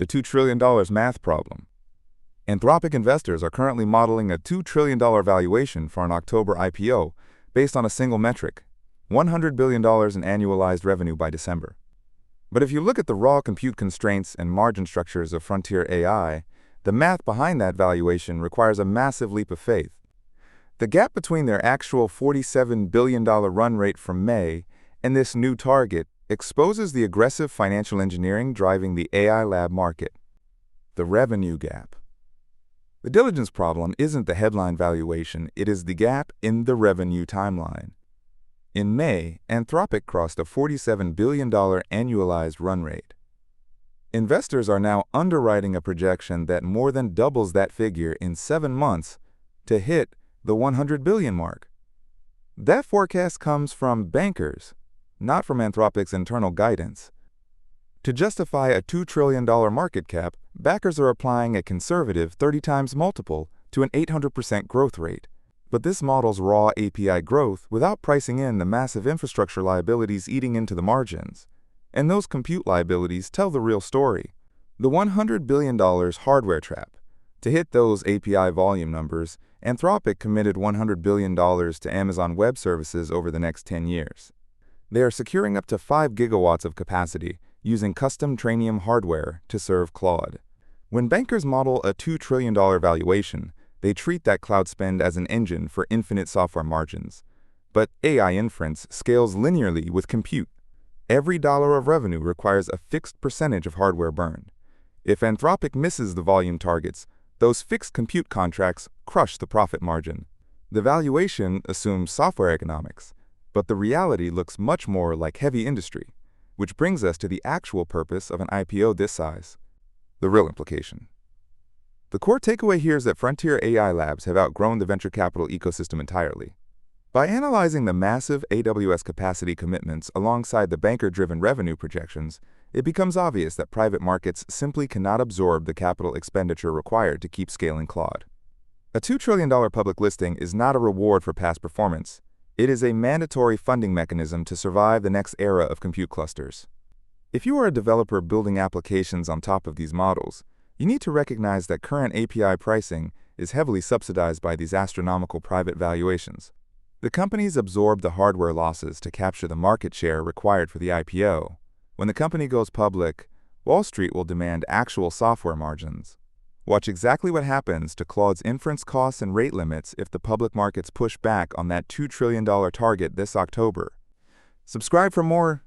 The $2 trillion math problem. Anthropic investors are currently modeling a $2 trillion valuation for an October IPO based on a single metric, $100 billion in annualized revenue by December. But if you look at the raw compute constraints and margin structures of frontier AI, the math behind that valuation requires a massive leap of faith. The gap between their actual $47 billion run rate from May and this new target exposes the aggressive financial engineering driving the AI lab market. The revenue gap. The diligence problem isn't the headline valuation, it is the gap in the revenue timeline. In May, Anthropic crossed a $47 billion annualized run rate. Investors are now underwriting a projection that more than doubles that figure in 7 months to hit the $100 billion mark. That forecast comes from bankers, not from Anthropic's internal guidance. To justify a $2 trillion market cap, backers are applying a conservative 30 times multiple to an 800% growth rate. But this models raw API growth without pricing in the massive infrastructure liabilities eating into the margins. And those compute liabilities tell the real story. The $100 billion hardware trap. To hit those API volume numbers, Anthropic committed $100 billion to Amazon Web Services over the next 10 years. They are securing up to 5 gigawatts of capacity using custom Trainium hardware to serve Claude. When bankers model a $2 trillion valuation, they treat that cloud spend as an engine for infinite software margins. But AI inference scales linearly with compute. Every dollar of revenue requires a fixed percentage of hardware burned. If Anthropic misses the volume targets, those fixed compute contracts crush the profit margin. The valuation assumes software economics, but the reality looks much more like heavy industry, which brings us to the actual purpose of an IPO this size. The real implication. The core takeaway here is that frontier AI labs have outgrown the venture capital ecosystem entirely. By analyzing the massive AWS capacity commitments alongside the banker-driven revenue projections, it becomes obvious that private markets simply cannot absorb the capital expenditure required to keep scaling Claude. A $2 trillion public listing is not a reward for past performance. It is a mandatory funding mechanism to survive the next era of compute clusters. If you are a developer building applications on top of these models, you need to recognize that current API pricing is heavily subsidized by these astronomical private valuations. The companies absorb the hardware losses to capture the market share required for the IPO. When the company goes public, Wall Street will demand actual software margins. Watch exactly what happens to Claude's inference costs and rate limits if the public markets push back on that $2 trillion target this October. Subscribe for more